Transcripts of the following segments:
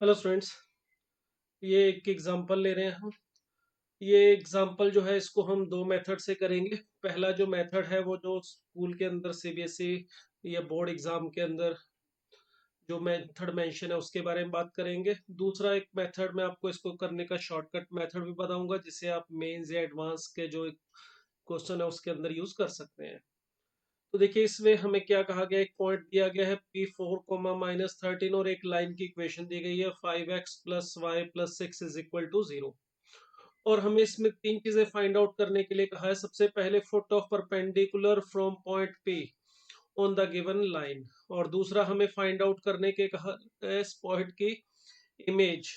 Hello students. ये एक example ले रहे हैं हम। ये एग्जांपल जो है इसको हम दो मेथड से करेंगे। पहला जो मेथड है वो जो स्कूल के अंदर सीबीएसई या बोर्ड एग्जाम के अंदर जो मेथड मेंशन है उसके बारे में बात करेंगे। दूसरा एक मेथड मैं आपको इसको करने का शॉर्टकट मेथड भी बताऊंगा जिसे आप मेंस या एडवांस के जो क्वेश्चन है उसके अंदर यूज कर सकते हैं। तो देखिए इसमें हमें क्या कहा गया, एक पॉइंट दिया गया है P4 कोमा -13 और एक लाइन की इक्वेशन दी गई है 5x plus y plus six is equal to 0। और हमें इसमें तीन चीजें फाइंड आउट करने के लिए कहा है। सबसे पहले foot of perpendicular from point P on the given line, और दूसरा हमें फाइंड आउट करने के कहा है इस पॉइंट की image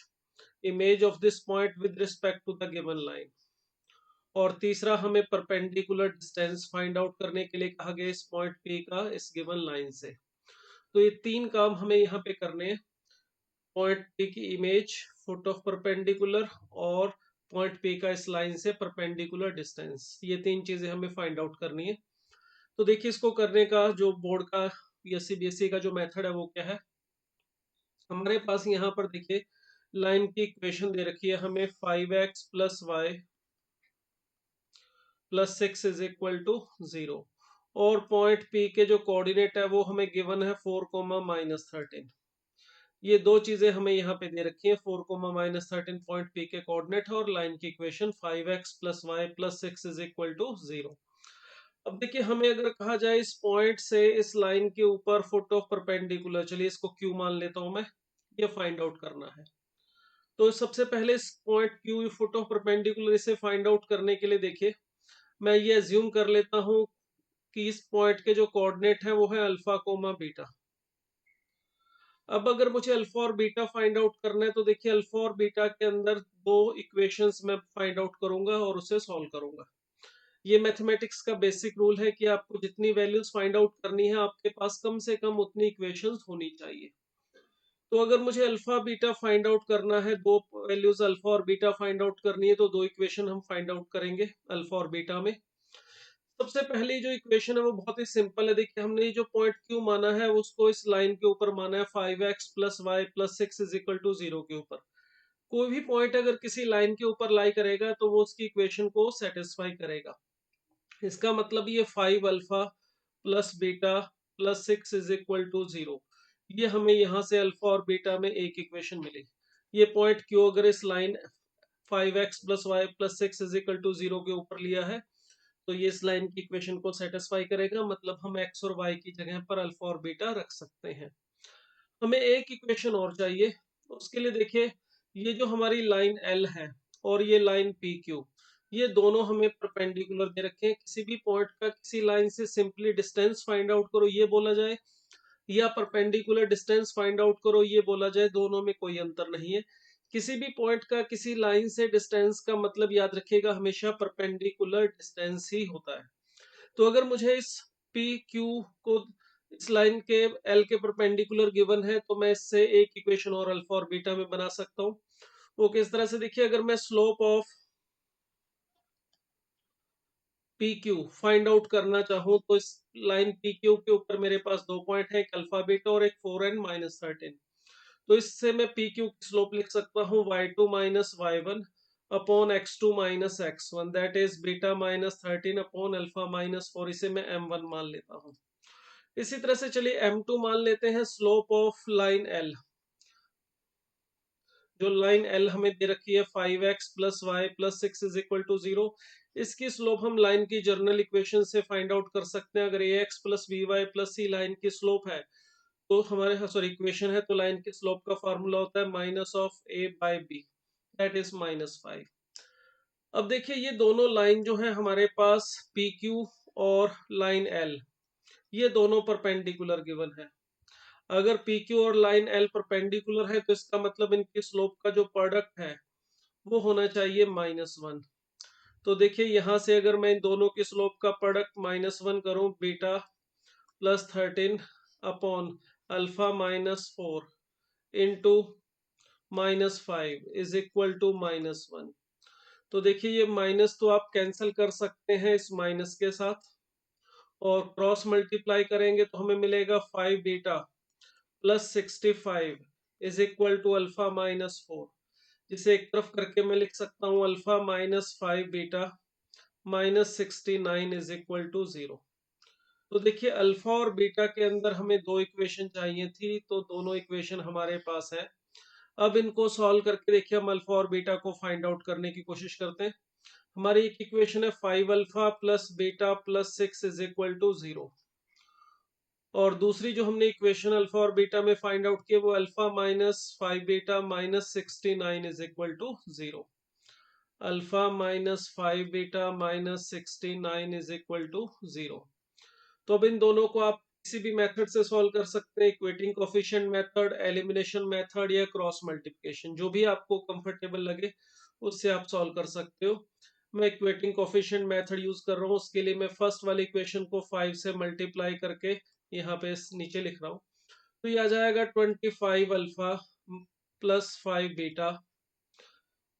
image of this point with respect to the given line, और तीसरा हमें परपेंडिकुलर डिस्टेंस फाइंड आउट करने के लिए कहा गया इस पॉइंट P का इस गिवन लाइन से। तो ये तीन काम हमें यहाँ पे करने हैं। पॉइंट P की इमेज, फुट ऑफ परपेंडिकुलर, और पॉइंट P का इस लाइन से परपेंडिकुलर डिस्टेंस, ये तीन चीजें हमें फाइंड आउट करनी है। तो देखिए इसको करने का जो बोर्ड का या सीबीएसई का जो मेथड है वो क्या है। हमारे पास यहाँ पर देखिए लाइन की इक्वेशन दे रखी है हमें 5x plus y plus six is equal to 0, और पॉइंट P के जो कोऑर्डिनेट है वो हमें गिवन है 4 कोमा -13। ये दो चीजें हमें यहाँ पे दे रखी है, 4 कोमा -13 पॉइंट P के कोऑर्डिनेट है और लाइन की equation 5x plus y plus six is equal to 0। अब देखिए हमें अगर कहा जाए इस पॉइंट से इस लाइन के ऊपर फुट ऑफ परपेंडिकुलर, चलिए इसको Q मान लेता हूं मैं, ये फाइंड आउट करना है। तो सबसे पहले इस point Q foot of perpendicular इसे फाइंड आउट करने के लिए देखिए मैं ये अज्यूम कर लेता हूं कि इस पॉइंट के जो कोऑर्डिनेट है वो है अल्फा कोमा बीटा। अब अगर मुझे अल्फा और बीटा फाइंड आउट करना है तो देखिए अल्फा और बीटा के अंदर दो इक्वेशंस मैं फाइंड आउट करूंगा और उसे सॉल्व करूंगा। ये मैथमेटिक्स का बेसिक रूल है कि आपको जितनी वैल्यूज फाइंड आउट करनी है आपके पास कम से कम उतनी इक्वेशंस होनी चाहिए। तो अगर मुझे अल्फा बीटा फाइंड आउट करना है, दो वैल्यूज अल्फा और बीटा फाइंड आउट करनी है, तो दो इक्वेशन हम फाइंड आउट करेंगे अल्फा और बीटा में। सबसे पहली जो इक्वेशन है वो बहुत ही सिंपल है। देखिए हमने ये जो पॉइंट क्यू माना है उसको इस लाइन के ऊपर माना है 5x plus y plus six is equal to 0 के ऊपर। कोई भी पॉइंट अगर किसी लाइन के ऊपर लाई करेगा तो वो उसकी इक्वेशन को सेटिस्फाई करेगा। इसका मतलब ये 5 alpha plus beta plus six is equal to 0, ये हमें यहाँ से अल्फा और बीटा में एक इक्वेशन मिली। ये पॉइंट क्यू अगर इस line 5x plus y plus six is equal to 0 के ऊपर लिया है तो ये इस लाइन की इक्वेशन को सेटिस्फाई करेगा, मतलब हम x और y की जगह पर अल्फा और बीटा रख सकते हैं। हमें एक इक्वेशन और चाहिए। उसके लिए देखिए ये जो हमारी लाइन L है और ये लाइन PQ, ये दोनों हमें परपेंडिकुलर दे रखे हैं। किसी भी पॉइंट का किसी लाइन से सिंपली डिस्टेंस फाइंड आउट करो ये बोला जाए, या परपेंडिकुलर डिस्टेंस फाइंड आउट करो ये बोला जाए, दोनों में कोई अंतर नहीं है। किसी भी पॉइंट का किसी लाइन से डिस्टेंस का मतलब याद रखिएगा हमेशा परपेंडिकुलर डिस्टेंस ही होता है। तो अगर मुझे इस पी क्यू को इस लाइन के एल के परपेंडिकुलर गिवन है तो मैं इससे एक इक्वेशन और अल्फा और बीटा में बना सकता हूँ। वो किस तरह से, देखिए अगर मैं slope of P Q find out करना चाहूँ तो इस लाइन पी क्यू के ऊपर मेरे पास दो पॉइंट है, एक अल्फा बीटा और एक 4n-13। तो इससे मैं पी क्यू की स्लोप लिख सकता हूँ y2 minus y1 upon x2 minus x1, that is beta -13 upon alpha -4। इसे मैं m1 मान लेता हूँ। इसी तरह से चलिए m2 मान लेते हैं, स्लोप ऑफ लाइन l। जो लाइन l हमें दे रखी है 5x plus y plus six is equal to 0, इसकी स्लोप हम लाइन की जर्नल इक्वेशन से फाइंड आउट कर सकते हैं। अगर ax plus b y plus c line की स्लोप है तो हमारे सॉरी इक्वेशन है, तो लाइन की स्लोप का फॉर्मूला होता है minus of a by b, that is -5। अब देखिए ये दोनों लाइन जो है हमारे पास पी क्यू और लाइन एल, ये दोनों परपेंडिकुलर गिवन है। अगर पी क्यू और लाइन एल परपेंडिकुलर है तो इसका मतलब इनकी स्लोप का जो प्रोडक्ट है वो होना चाहिए -1। तो देखिए यहाँ से अगर मैं इन दोनों की स्लोप का प्रोडक्ट -1 करूं, beta +13 upon alpha -4 into -5 is equal to -1। तो देखिए ये माइनस तो आप कैंसिल कर सकते हैं इस माइनस के साथ, और क्रॉस मल्टीप्लाई करेंगे तो हमें मिलेगा 5 beta plus 65 is equal to alpha minus 4, जिसे एक तरफ करके मैं लिख सकता हूँ alpha minus 5 beta minus 69 is equal to 0। तो देखिए अल्फा और बीटा के अंदर हमें दो इक्वेशन चाहिए थी, तो दोनों इक्वेशन हमारे पास है। अब इनको सॉल्व करके देखिए हम अल्फा और बीटा को फाइंड आउट करने की कोशिश करते हैं। हमारी एक इक्वेशन है 5 alpha plus beta plus 6 is equal to 0, और दूसरी जो हमने इक्वेशन अल्फा और बीटा में फाइंड आउट किया वो alpha minus 5 beta minus 69 is equal to 0। Alpha minus 5 beta minus 69 is equal to 0। तो अब इन दोनों को आप किसी भी मेथड से सॉल्व कर सकते हैं, equating coefficient method, elimination method या क्रॉस मल्टीप्लिकेशन, जो भी आपको कंफर्टेबल लगे उससे आप सॉल्व कर सकते हो। मैं इक्वेटिंग कोफिशिएंट मेथड यूज कर रहा हूँ। उसके लिए मैं फर्स्ट वाली इक्वेशन को 5 से मल्टीप्लाई करके यहाँ पे नीचे लिख रहा हूँ। तो ये आ जाएगा 25 alpha plus 5 beta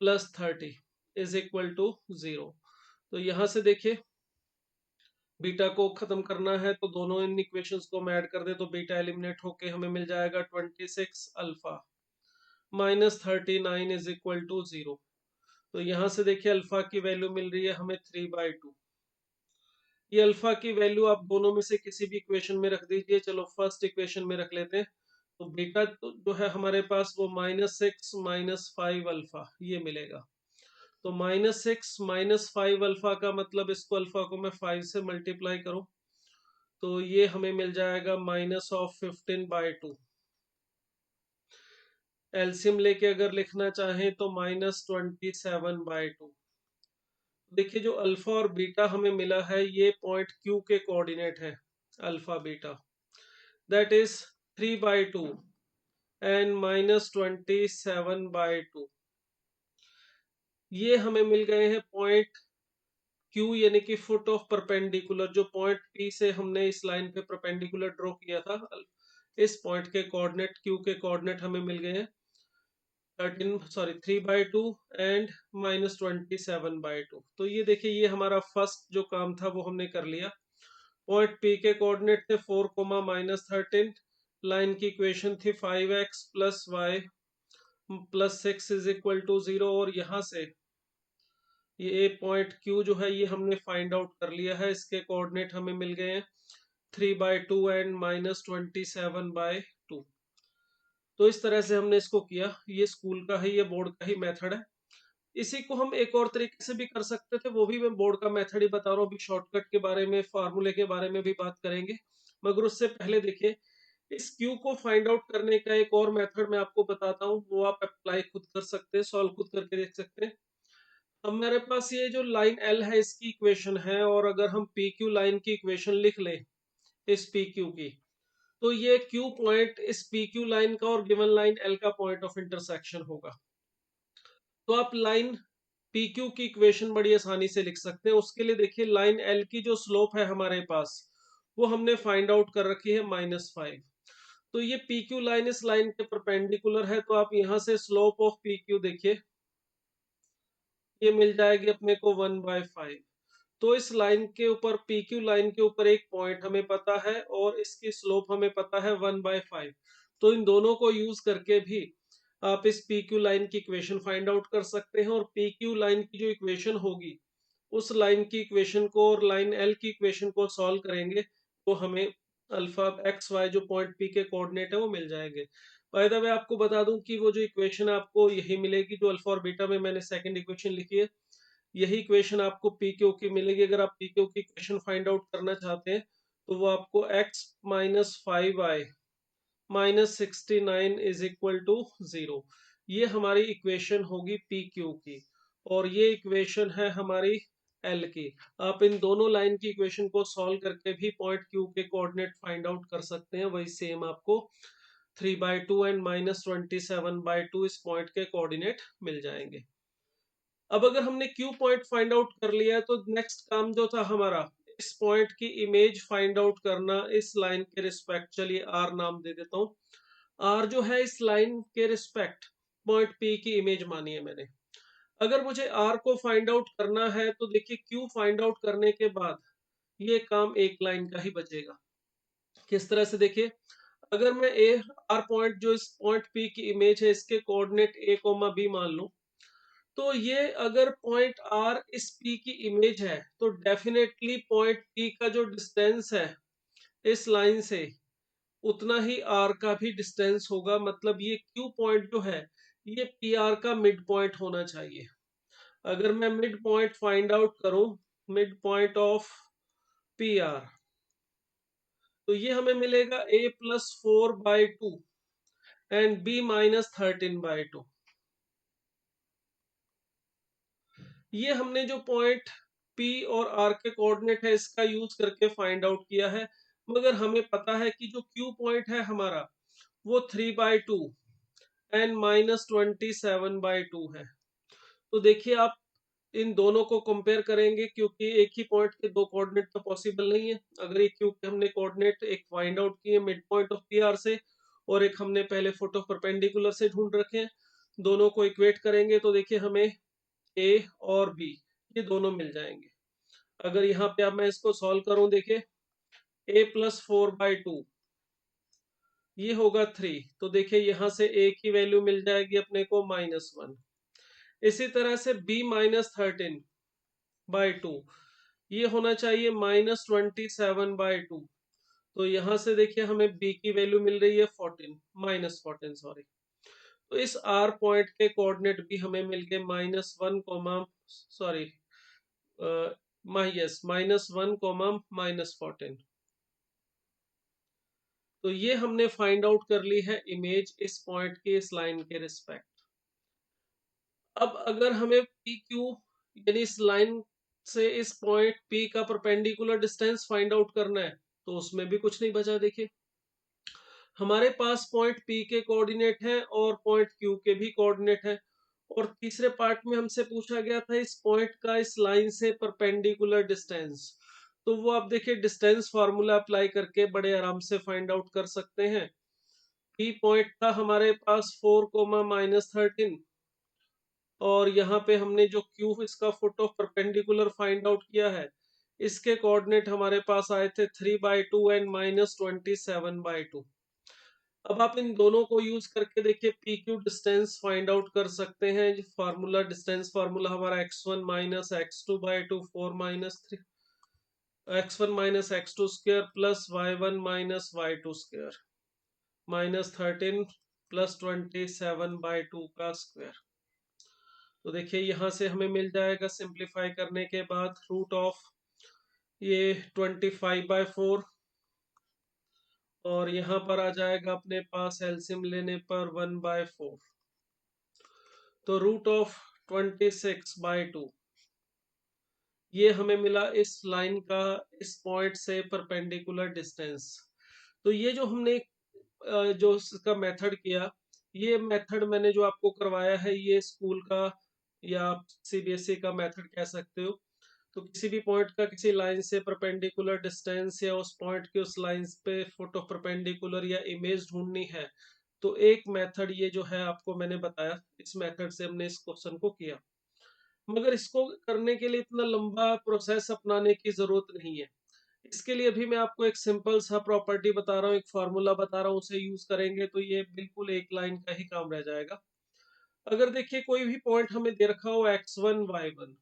plus 30 is equal to 0। तो यहाँ से देखिए बीटा को खत्म करना है तो दोनों इन इक्वेशंस को हम ऐड कर दे तो बीटा एलिमिनेट होके हमें मिल जाएगा 26 alpha minus 39 is equal to 0। तो यहाँ से देखिए अल्फा की वैल्यू मिल रही है हमें 3/2। ये अल्फा की वैल्यू आप दोनों में से किसी भी इक्वेशन में रख दीजिए। चलो फर्स्ट इक्वेशन में रख लेते हैं। तो बीटा तो जो है हमारे पास वो -6 -5 अल्फा ये मिलेगा। तो -6 -5 अल्फा का मतलब इसको अल्फा को मैं 5 से मल्टीप्लाई करूं तो ये हमें मिल जाएगा -15/2। एलसीएम लेके अगर लिखना चाहें तो -27/2। देखिए जो अल्फा और बीटा हमें मिला है ये पॉइंट क्यू के कोऑर्डिनेट है। Alpha beta that is 3/2 and -27/2। ये हमें मिल गए हैं पॉइंट क्यू यानी कि फुट ऑफ परपेंडिकुलर, जो पॉइंट पी से हमने इस लाइन पे परपेंडिकुलर ड्रॉ किया था। इस पॉइंट के कोऑर्डिनेट क्यू के कोऑर्डिनेट हमें मिल गए हैं 3/2 एंड -27/2। तो ये देखिए ये हमारा फर्स्ट जो काम था वो हमने कर लिया। पॉइंट पी के कोऑर्डिनेट थे 4, -13। लाइन की इक्वेशन थी 5x plus y plus 6 is equal to 0, और यहाँ से ये पॉइंट क्यू जो है ये हमने फाइंड आउट कर लिया है। इसके कोऑर्डिनेट हमें मिल गए हैं 3/2 एंड -27/2। तो इस तरह से हमने इसको किया। ये स्कूल का है, ये बोर्ड का ही मेथड है। इसी को हम एक और तरीके से भी कर सकते थे, वो भी मैं बोर्ड का मेथड ही बता रहा हूँ। अभी शॉर्टकट के बारे में, फार्मूले के बारे में भी बात करेंगे, मगर उससे पहले देखिए इस क्यू को फाइंड आउट करने का एक और मेथड मैं आपको बताता हूँ, वो आप अप्लाई खुद कर सकते हैं, सॉल्व खुद करके देख सकते हैं। अब मेरे पास ये जो लाइन एल है इसकी इक्वेशन है, और अगर हम पी क्यू लाइन की इक्वेशन लिख लें इस पी क्यू की, तो ये क्यू पॉइंट इस पी क्यू लाइन का और गिवन लाइन एल का पॉइंट ऑफ इंटरसेक्शन होगा। तो आप लाइन पी क्यू की इक्वेशन बड़ी आसानी से लिख सकते हैं। उसके लिए देखिए लाइन एल की जो स्लोप है हमारे पास वो हमने फाइंड आउट कर रखी है -5। तो ये पी क्यू लाइन इस लाइन के परपेंडिकुलर है, तो आप यहाँ से स्लोप ऑफ पी क्यू देखिए ये मिल जाएगी अपने को 1/5। तो इस लाइन के ऊपर पी क्यू लाइन के ऊपर एक पॉइंट हमें पता है और इसकी स्लोप हमें पता है 1/5। तो इन दोनों को यूज करके भी आप इस पी क्यू लाइन की इक्वेशन फाइंड आउट कर सकते हैं, और पी क्यू लाइन की जो इक्वेशन होगी उस लाइन की इक्वेशन को और लाइन एल की इक्वेशन को सॉल्व करेंगे तो हमें अल्फा एक्स वाई जो पॉइंट पी के कोऑर्डिनेट है वो मिल जाएंगे। बाय द वे आपको बता दूं कि वो जो इक्वेशन आपको यही मिलेगी जो अल्फा और बीटा में मैंने सेकंड इक्वेशन लिखी है, यही इक्वेशन आपको पी क्यू की मिलेगी। अगर आप पी क्यू की इक्वेशन फाइंड आउट करना चाहते हैं तो वो आपको x -5y -69 is equal to 0, ये हमारी इक्वेशन होगी पी क्यू की, और ये इक्वेशन है हमारी एल की। आप इन दोनों लाइन की इक्वेशन को सॉल्व करके भी पॉइंट क्यू के कोऑर्डिनेट फाइंड आउट कर सकते हैं। वही सेम आपको 3/2 एंड -27/2 इस पॉइंट के कोऑर्डिनेट मिल जाएंगे। अब अगर हमने क्यू पॉइंट फाइंड आउट कर लिया है तो नेक्स्ट काम जो था हमारा इस पॉइंट की इमेज फाइंड आउट करना इस लाइन के रिस्पेक्ट। चलिए आर नाम दे देता हूँ। आर जो है इस लाइन के रिस्पेक्ट पॉइंट पी की इमेज मानी है मैंने। अगर मुझे आर को फाइंड आउट करना है तो देखिए क्यू फाइंड आउट करने के बाद ये काम एक लाइन का ही बचेगा। किस तरह से देखिए, अगर मैं ए आर पॉइंट जो इस पॉइंट पी की इमेज है इसके कोऑर्डिनेट ए कोमा बी मान लूं, तो ये अगर पॉइंट आर इस पी की इमेज है तो डेफिनेटली पॉइंट पी का जो डिस्टेंस है इस लाइन से उतना ही आर का भी डिस्टेंस होगा। मतलब ये क्यू पॉइंट जो है ये पी आर का मिड पॉइंट होना चाहिए। अगर मैं मिड पॉइंट फाइंड आउट करूं, mid point of P R, तो ये हमें मिलेगा a+4/2 एंड b-13/2। ये हमने जो पॉइंट P और R के कोऑर्डिनेट है इसका यूज करके फाइंड आउट किया है। मगर हमें पता है कि जो Q पॉइंट है हमारा वो 3/2 एंड -27/2 है। तो देखिए आप इन दोनों को कंपेयर करेंगे क्योंकि एक ही पॉइंट के दो कोऑर्डिनेट तो पॉसिबल नहीं है। अगर एक Q के हमने कोऑर्डिनेट एक फाइंड आउट किए mid point of P R से और एक हमने पहले फुट ऑफ परपेंडिकुलर से ढूंढ रखे हैं, दोनों को इक्वेट करेंगे तो देखिए हमें ए और बी ये दोनों मिल जाएंगे। अगर यहाँ पे अब मैं इसको सॉल्व करूं, देखिए a+4/2 ये होगा 3, तो देखिए यहाँ से a की वैल्यू मिल जाएगी अपने को -1। इसी तरह से b-13/2 ये होना चाहिए -27/2। तो यहाँ से देखिए हमें b की वैल्यू मिल रही है 14 सॉरी। तो इस r पॉइंट के कोऑर्डिनेट भी हमें मिल गए -1 सॉरी -1 -14। तो ये हमने फाइंड आउट कर ली है इमेज इस पॉइंट की इस लाइन के रिस्पेक्ट। अब अगर हमें पी क्यू यानी इस लाइन से इस पॉइंट पी का परपेंडिकुलर डिस्टेंस फाइंड आउट करना है तो उसमें भी कुछ नहीं बचा। देखिए हमारे पास पॉइंट पी के कोऑर्डिनेट हैं और पॉइंट क्यू के भी कोऑर्डिनेट हैं, और तीसरे पार्ट में हमसे पूछा गया था इस पॉइंट का इस लाइन से परपेंडिकुलर डिस्टेंस। तो वो आप देखिए डिस्टेंस फार्मूला अप्लाई करके बड़े आराम से फाइंड आउट कर सकते हैं। पी पॉइंट था हमारे पास 4, -13, और यहाँ पे हमने जो क्यू इसका foot of perpendicular find out किया है इसके कोऑर्डिनेट हमारे पास आए थे 3/2 एंड -27/2। अब आप इन दोनों को यूज करके देखिए P Q distance find out कर सकते हैं। फार्मूला डिस्टेंस फार्मूला हमारा x1 - x2/2 4 - 3 x1 - x2² plus y1 - y2² -13 plus 27/2 का स्क्वायर। तो देखिए यहाँ से हमें मिल जाएगा सिंप्लीफाई करने के बाद रूट ऑफ ये 25/4, और यहाँ पर आ जाएगा अपने पास एलसीएम लेने पर 1/4, तो रूट ऑफ 26/2 ये हमें मिला इस लाइन का इस पॉइंट से परपेंडिकुलर डिस्टेंस। तो ये जो हमने जो इसका मेथड किया, ये मेथड मैंने जो आपको करवाया है ये स्कूल का या सीबीएसई का मेथड कह सकते हो। तो किसी भी पॉइंट का किसी लाइन से परपेंडिकुलर डिस्टेंस या उस पॉइंट के उस लाइन पे फुट ऑफ परपेंडिकुलर या इमेज ढूंढनी है तो एक मेथड ये जो है आपको मैंने बताया, इस मेथड से हमने इस क्वेश्चन को किया। मगर इसको करने के लिए इतना लंबा प्रोसेस अपनाने की जरूरत नहीं है। इसके लिए भी मैं आपको एक सिंपल सा प्रॉपर्टी बता रहा हूँ, एक फॉर्मूला बता रहा हूँ, उसे यूज करेंगे तो ये बिल्कुल एक लाइन का ही काम रह जाएगा। अगर देखिए कोई भी पॉइंट हमें दे रखा हो x1 y1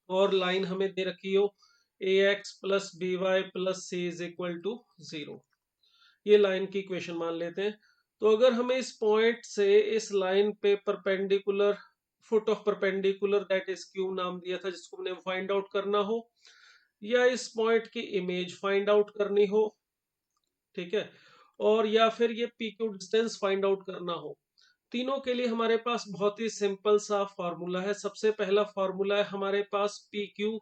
और लाइन हमें दे रखी हो ax plus b y plus c is equal to 0, ये लाइन की इक्वेशन मान लेते हैं। तो अगर हमें इस पॉइंट से इस लाइन पे perpendicular foot of perpendicular that is Q नाम दिया था जिसको हमने फाइंड आउट करना हो, या इस पॉइंट की इमेज फाइंड आउट करनी हो, ठीक है, और या फिर ये P Q distance find out करना हो, तीनों के लिए हमारे पास बहुत ही सिंपल सा फॉर्मूला है। सबसे पहला फॉर्मूला है हमारे पास पी क्यू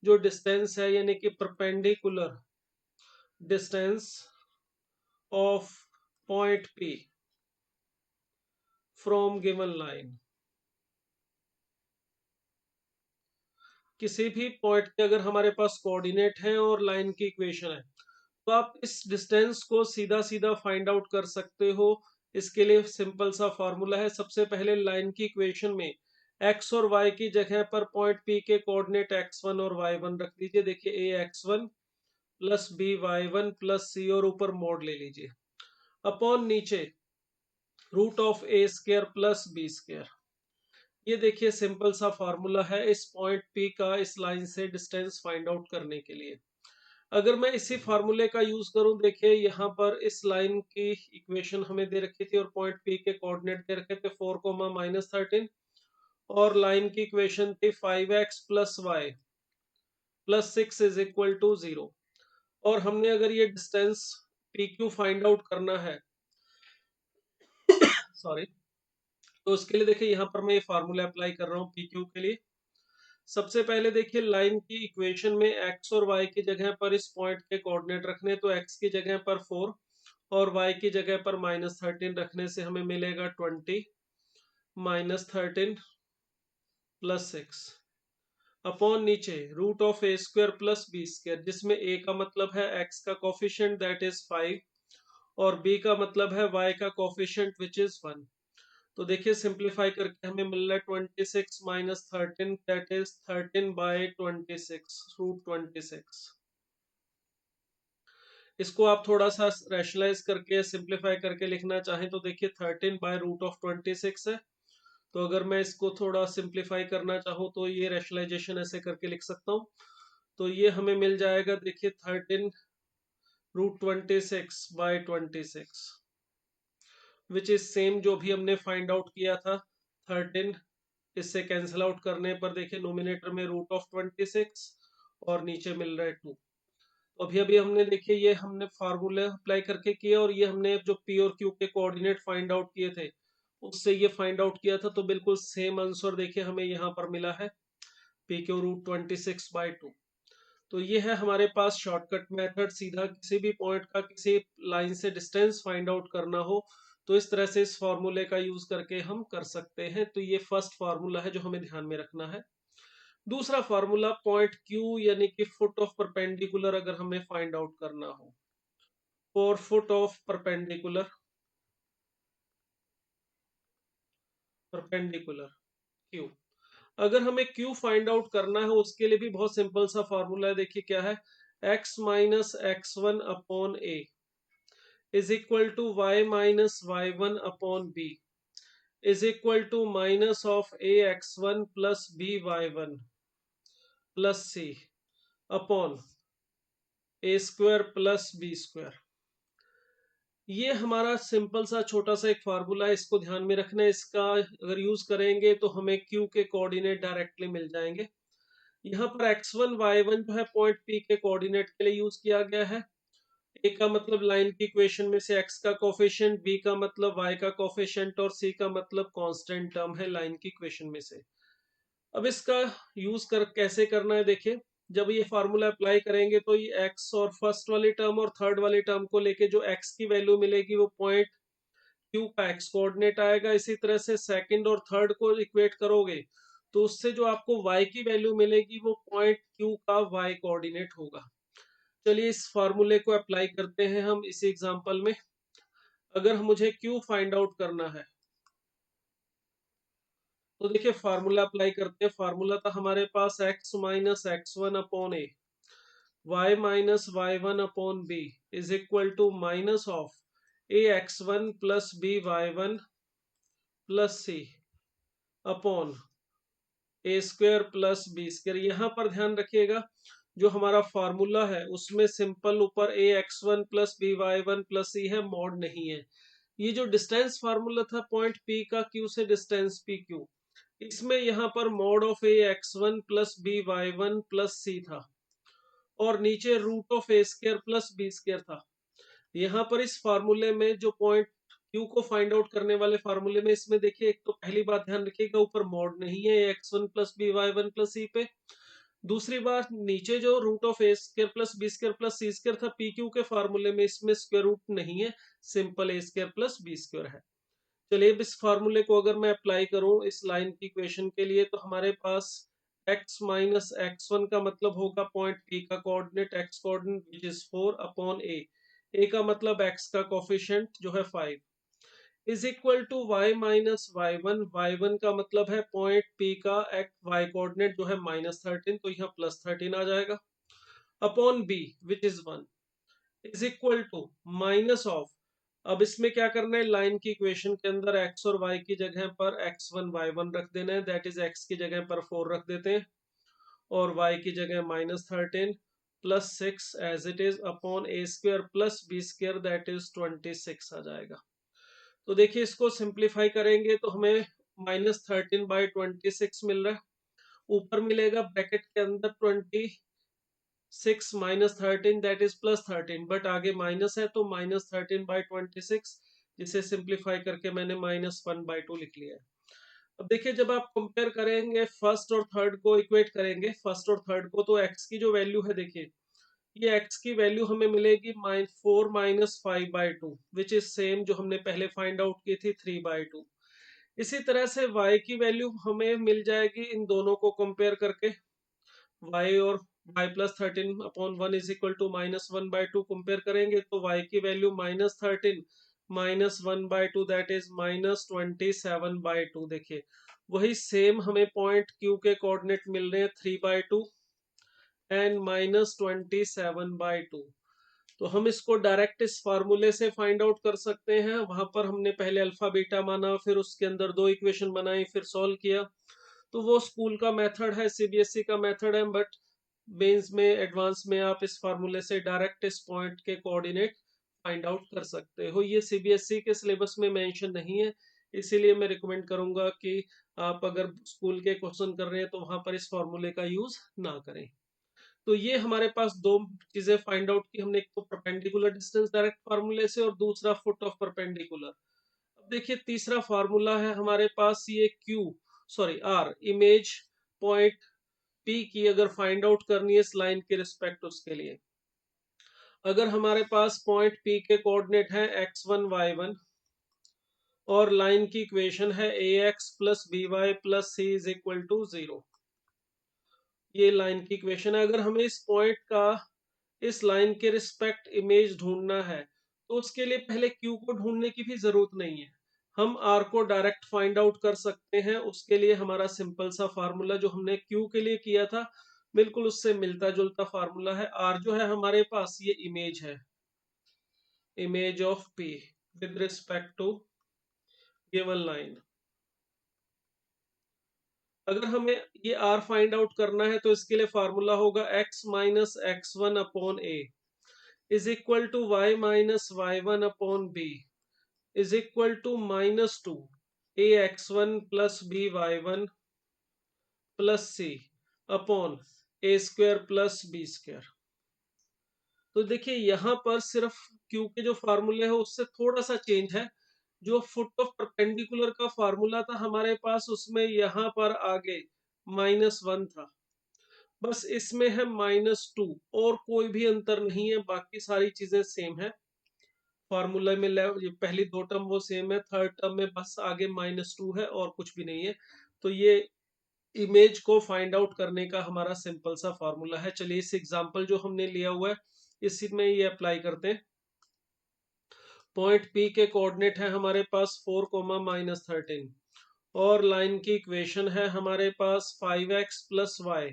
जो डिस्टेंस है यानी कि perpendicular distance of point P from given line. किसी भी पॉइंट के अगर हमारे पास कोऑर्डिनेट है और लाइन की इक्वेशन है तो आप इस डिस्टेंस को सीधा सीधा फाइंड आउट कर सकते हो। इसके लिए सिंपल सा फॉर्मूला है, सबसे पहले लाइन की इक्वेशन में x और y की जगह पर पॉइंट P के कोऑर्डिनेट x1 और y1 रख दीजिए। देखिए a x1 plus b y one plus c और ऊपर मोड ले लीजिए अपॉन नीचे root of a square plus b square. ये देखिए सिंपल सा फॉर्मूला है इस पॉइंट पी का इस लाइन से डिस्टेंस फाइंड आउट करने के लिए। अगर मैं इसी फार्मूले का यूज करूं, देखिए यहाँ पर इस लाइन की इक्वेशन हमें दे रखी थी और पॉइंट पी के कोऑर्डिनेट दे रखे थे 4, -13 और लाइन की इक्वेशन थी 5x plus y plus 6 is equal to 0। और हमने अगर ये distance P Q find out करना है सॉरी, तो उसके लिए देखिए यहाँ पर मैं ये फार्मूला अप्लाई कर रहा हूँ पी क्यू के लिए। सबसे पहले देखिए लाइन की इक्वेशन में x और y की जगह पर इस पॉइंट के कोऑर्डिनेट रखने, तो x की जगह पर 4 और y की जगह पर -13 रखने से हमें मिलेगा 20 -13 प्लस 6 अपॉन नीचे root of a square plus b square, जिसमें a का मतलब है x का कोफिशिएंट दैट इज 5 और b का मतलब है y का कोफिशिएंट विच इज 1। तो देखिए सिंप्लीफाई करके हमें मिल रहा है 26 -13 दैट इज 13/26 √26। इसको आप थोड़ा सा रैशनलाइज करके सिंप्लीफाई करके लिखना चाहें तो देखिए 13/√26 है। तो अगर मैं इसको थोड़ा सिंप्लीफाई करना चाहूँ तो ये रैशनलाइजेशन ऐसे करके लिख सकता हूँ। तो ये हमें मिल जाएगा देखिए 13√26/26 विच इज सेम जो भी हमने फाइंड आउट किया था 13। इससे कैंसिल आउट करने पर देखिए नोमिनेटर में √26 और नीचे मिल रहा है 2। तो अभी अभी हमने देखिए ये हमने फार्मूला अप्लाई करके किया और ये हमने जो पी और क्यू के कोऑर्डिनेट फाइंड आउट किए थे उससे ये फाइंड आउट किया था। तो बिल्कुल सेम आंसर देखिए हमें यहाँ पर मिला है पी क्यू √26/2। तो ये है हमारे पास शॉर्टकट मेथड, सीधा किसी भी पॉइंट का किसी लाइन से डिस्टेंस फाइंड आउट करना हो तो इस तरह से इस फॉर्मूले का यूज करके हम कर सकते हैं। तो ये फर्स्ट फार्मूला है जो हमें ध्यान में रखना है। दूसरा फार्मूला पॉइंट क्यू यानी कि फुट ऑफ परपेंडिकुलर अगर हमें फाइंड आउट करना हो, for foot of perpendicular perpendicular Q, अगर हमें क्यू फाइंड आउट करना है उसके लिए भी बहुत सिंपल सा फार्मूला है। देखिए क्या है, x minus x1 upon a is equal to y minus y1 upon b is equal to minus of a x1 plus b y1 plus c upon a square plus b square. ये हमारा simple सा छोटा सा एक formula है, इसको ध्यान में रखना है। इसका अगर यूज करेंगे तो हमें क्यू के कोऑर्डिनेट डायरेक्टली मिल जाएंगे। यहाँ पर x1 y1 जो है पॉइंट पी के कोऑर्डिनेट के लिए यूज किया गया है। ए का मतलब लाइन की इक्वेशन में से x का कोफिशिएंट, बी का मतलब y का कोफिशिएंट और सी का मतलब कांस्टेंट टर्म है लाइन की इक्वेशन में से। अब इसका यूज कर कैसे करना है, देखिए जब ये फार्मूला अप्लाई करेंगे तो ये x और फर्स्ट वाली टर्म और थर्ड वाली टर्म को लेके जो x की वैल्यू मिलेगी वो पॉइंट क्यू का x कोऑर्डिनेट आएगा। इसी तरह से सेकंड और थर्ड को इक्वेट करोगे तो उससे जो आपको y की वैल्यू मिलेगी वो पॉइंट क्यू का y कोऑर्डिनेट होगा। चलिए इस फार्मूले को अप्लाई करते हैं हम इसी एग्जांपल में। अगर मुझे क्यू फाइंड आउट करना है तो देखिए फार्मूला अप्लाई करते हैं। फार्मूला था हमारे पास x minus x1 upon a y minus y1 upon b is equal to minus of a x1 plus b y1 plus c upon a square plus b square. यहाँ पर ध्यान रखिएगा जो हमारा फार्मूला है उसमें सिंपल ऊपर a x1 plus b y1 plus c है, मॉड नहीं है। ये जो डिस्टेंस फार्मूला था पॉइंट पी का क्यू से डिस्टेंस पी क्यू, इसमें यहाँ पर mod of a x1 plus b y1 plus c था और नीचे root of a square plus b square था। यहाँ पर इस फार्मूले में जो पॉइंट क्यू को फाइंड आउट करने वाले फार्मूले में इसमें देखिए एक तो पहली बात ध्यान रखिएगा ऊपर मॉड नहीं है x1 plus b y1 plus सी पे। दूसरी बात नीचे जो root of a square plus b square plus c square था पी क्यू के फार्मूले में, इसमें स्क्वायर रूट नहीं है, simple a square plus b square है। चलिए अब इस फार्मूले को अगर मैं अप्लाई करूं इस लाइन की इक्वेशन के लिए तो हमारे पास x माइनस x1 का मतलब होगा पॉइंट P का coordinate x coordinate which is 4 upon a का मतलब x का कोफिशिएंट जो है 5 is equal to y minus y1 का मतलब है पॉइंट P का y कोऑर्डिनेट जो है -13, तो यहाँ +13 आ जाएगा। Upon b which is 1 is equal to minus of, अब इसमें क्या करना है, लाइन की इक्वेशन के अंदर x और y की जगह पर x1 y1 रख देना है, दैट इज x की जगह पर 4 रख देते हैं और y की जगह -13 plus 6 as it is upon a square plus b square that is 26 आ जाएगा। तो देखिए इसको सिंप्लीफाई करेंगे तो हमें -13/26 मिल रहा है, ऊपर मिलेगा ब्रैकेट के अंदर 26 -13 दैट इज +13, बट आगे माइनस है तो -13/26, जिसे सिंप्लीफाई करके मैंने -1/2 लिख लिया है। अब देखिए जब आप कंपेयर करेंगे फर्स्ट और थर्ड को, इक्वेट करेंगे फर्स्ट और थर्ड को, तो x की जो वैल्यू है देखिए, ये x की वैल्यू हमें मिलेगी 4 -5/2 विच इज सेम जो हमने पहले फाइंड आउट की थी 3/2। इसी तरह से y की वैल्यू हमें मिल जाएगी इन दोनों को कंपेयर करके, y और y+13/1 is equal to -1/2 compare करेंगे तो y की वैल्यू -13 -1/2 दैट इज -27/2। देखिए वही सेम हमें पॉइंट Q के कोऑर्डिनेट मिल रहे हैं 3/2 एंड -27/2। तो हम इसको डायरेक्ट इस फार्मूले से फाइंड आउट कर सकते हैं, वहां पर हमने पहले अल्फा बीटा माना, फिर उसके अंदर दो इक्वेशन बनाई, फिर सॉल्व किया। तो वो स्कूल का मेथड है, सीबीएसई का मेथड है, बट मेंस में एडवांस में आप इस फार्मूले से डायरेक्ट इस पॉइंट के कोऑर्डिनेट फाइंड आउट कर सकते हो। ये सीबीएसई के सिलेबस में मेंशन नहीं है, इसीलिए मैं रिकमेंड करूंगा कि आप अगर स्कूल के क्वेश्चन कर रहे हैं तो वहां पर इस फार्मूले का यूज ना करें। तो ये हमारे पास दो चीजें फाइंड आउट की हमने, एक तो परपेंडिकुलर डिस्टेंस डायरेक्ट फार्मूले से और दूसरा फुट ऑफ परपेंडिकुलर। अब देखिए तीसरा फार्मूला है हमारे पास ये आर, इमेज पॉइंट पी की अगर फाइंड आउट करनी है इस लाइन के रिस्पेक्ट, उसके लिए अगर हमारे पास पॉइंट पी के कोऑर्डिनेट है x1 y1 और लाइन की इक्वेशन है ax plus b y plus c is equal to 0, ये लाइन की इक्वेशन है। अगर हमें इस पॉइंट का इस लाइन के रिस्पेक्ट इमेज ढूंढना है तो उसके लिए पहले Q को ढूंढने की भी जरूरत नहीं है, हम R को डायरेक्ट फाइंड आउट कर सकते हैं। उसके लिए हमारा सिंपल सा फार्मूला जो हमने Q के लिए किया था, बिल्कुल उससे मिलता जुलता फार्मूला है। R जो है हमारे पास ये इमेज है, image of P with respect to given line. अगर हमें ये R फाइंड आउट करना है तो इसके लिए फार्मूला होगा x minus x1 upon a is equal to y minus y1 upon b is equal to -2 ax1 plus by1 plus c upon a square plus b square. तो देखिए यहाँ पर सिर्फ क्यू के जो फार्मूले है उससे थोड़ा सा चेंज है। जो फुट ऑफ परपेंडिकुलर का फार्मूला था हमारे पास, उसमें यहाँ पर आगे -1 था, बस इसमें है -2, और कोई भी अंतर नहीं है, बाकी सारी चीजें सेम है। फॉर्मूला में ये पहली दो टर्म वो सेम है, थर्ड टर्म में बस आगे -2 है और कुछ भी नहीं है। तो ये इमेज को फाइंड आउट करने का हमारा सिंपल सा फॉर्मूला है। चलिए इस एग्जांपल जो हमने लिया हुआ है इसी में ये अप्लाई करते हैं। पॉइंट पी के कोऑर्डिनेट है हमारे पास 4, -13 और लाइन की इक्वेशन है हमारे पास 5x plus y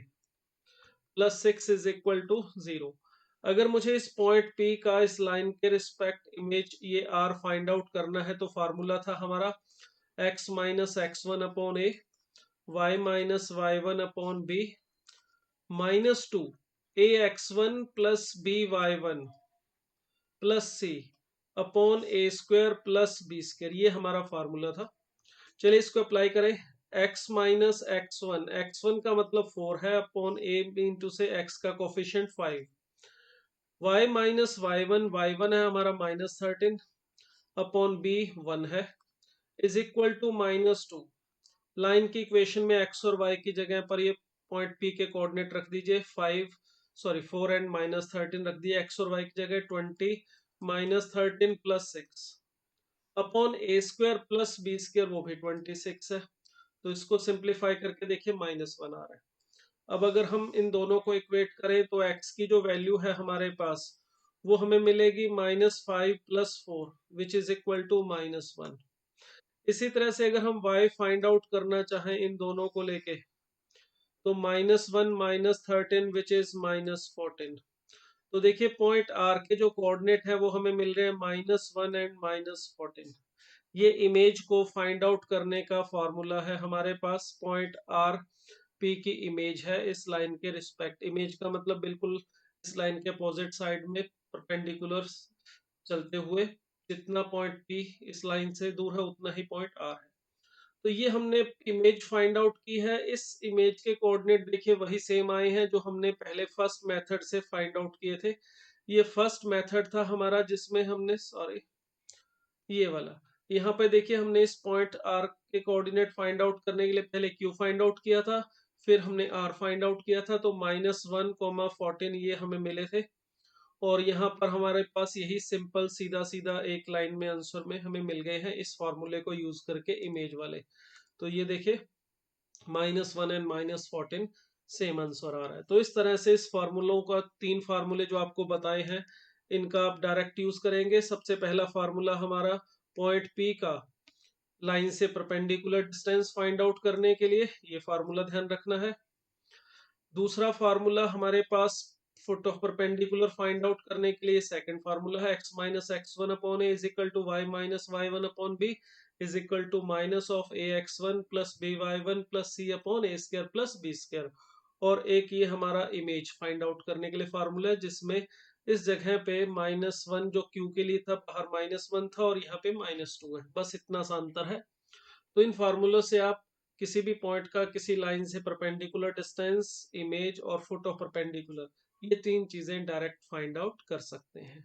plus 6 is equal to 0। अगर मुझे इस पॉइंट P का इस लाइन के रिस्पेक्ट इमेज ये R फाइंड आउट करना है तो फार्मूला था हमारा x minus x1 upon a y minus y1 upon b -2 ax1 plus by1 plus c upon a square plus b square, ये हमारा फार्मूला था। चलिए इसको अप्लाई करें। x माइनस x1 का मतलब 4 है अपॉन ए इंटू से x का कोफिशिएंट 5, y माइनस y1 है हमारा -13 अपॉन बी 1 है इज इक्वल टू -2। लाइन की इक्वेशन में x और y की जगह पर ये पॉइंट P के कोऑर्डिनेट रख दीजिए, 4 एंड -13 रख दिए, x और y की जगह 20 -13 plus 6 upon a square plus b square, वो भी 26 है। तो इसको सिंप्लीफाई करके देखिए -1 आ रहा है। अब अगर हम इन दोनों को इक्वेट करें तो x की जो वैल्यू है हमारे पास वो हमें मिलेगी -5 plus 4 which is equal to -1। इसी तरह से अगर हम y फाइंड आउट करना चाहें इन दोनों को लेके तो -1 -13 विच इज -14। तो देखिए पॉइंट आर के जो कोऑर्डिनेट है वो हमें मिल रहे हैं -1 एंड -14। ये इमेज को फाइंड आउट करने का फॉर्मूला है हमारे पास। पॉइंट आर पी की इमेज है इस लाइन के रिस्पेक्ट। इमेज का मतलब बिल्कुल इस लाइन के अपोजिट साइड में परपेंडिकुलर चलते हुए जितना पॉइंट पी इस लाइन से दूर है उतना ही पॉइंट आर है। तो ये हमने इमेज फाइंड आउट की है। इस इमेज के कोऑर्डिनेट देखिए वही सेम आए हैं जो हमने पहले फर्स्ट मेथड से फाइंड आउट किए थे। ये फर्स्ट मेथड था हमारा जिसमें हमने सॉरी ये वाला, यहाँ पे देखिए हमने इस पॉइंट आर के कोऑर्डिनेट फाइंड आउट करने के लिए पहले क्यू फाइंड आउट किया था, फिर हमने आर फाइंड आउट किया था। तो -1, 14 ये हमें मिले थे। और यहाँ पर हमारे पास यही सिंपल सीधा सीधा एक लाइन में आंसर में हमें मिल गए हैं इस फॉर्मूले को यूज करके इमेज वाले। तो ये देखिए -1 एंड -14 सेम आंसर आ रहा है। तो इस तरह से इस फार्मूलों का 3 फार्मूले जो आपको बताए हैं इनका आप डायरेक्ट यूज करेंगे। सबसे पहला फार्मूला हमारा पॉइंट पी का लाइन से परपेंडिकुलर डिस्टेंस फाइंड आउट करने के लिए, ये फार्मूला ध्यान रखना है। दूसरा फार्मूला हमारे पास foot of perpendicular find out करने के लिए सेकंड फार्मूला है x minus x1 upon a is equal to y minus y1 upon b is equal to minus of ax1 plus by1 plus c upon a square plus b square. और एक ये हमारा image find out करने के लिए formula है जिसमें इस जगह पे -1 जो q के लिए था बाहर -1 था और यहाँ पे -2 है। बस इतना सा अंतर है। तो इन फार्मूलों से आप किसी भी पॉइंट का किसी लाइन से परपेंडिकुलर डिस्टेंस, इमेज और फुट ऑफ परपेंडिकुलर, ये 3 चीजें डायरेक्ट फाइंड आउट कर सकते हैं।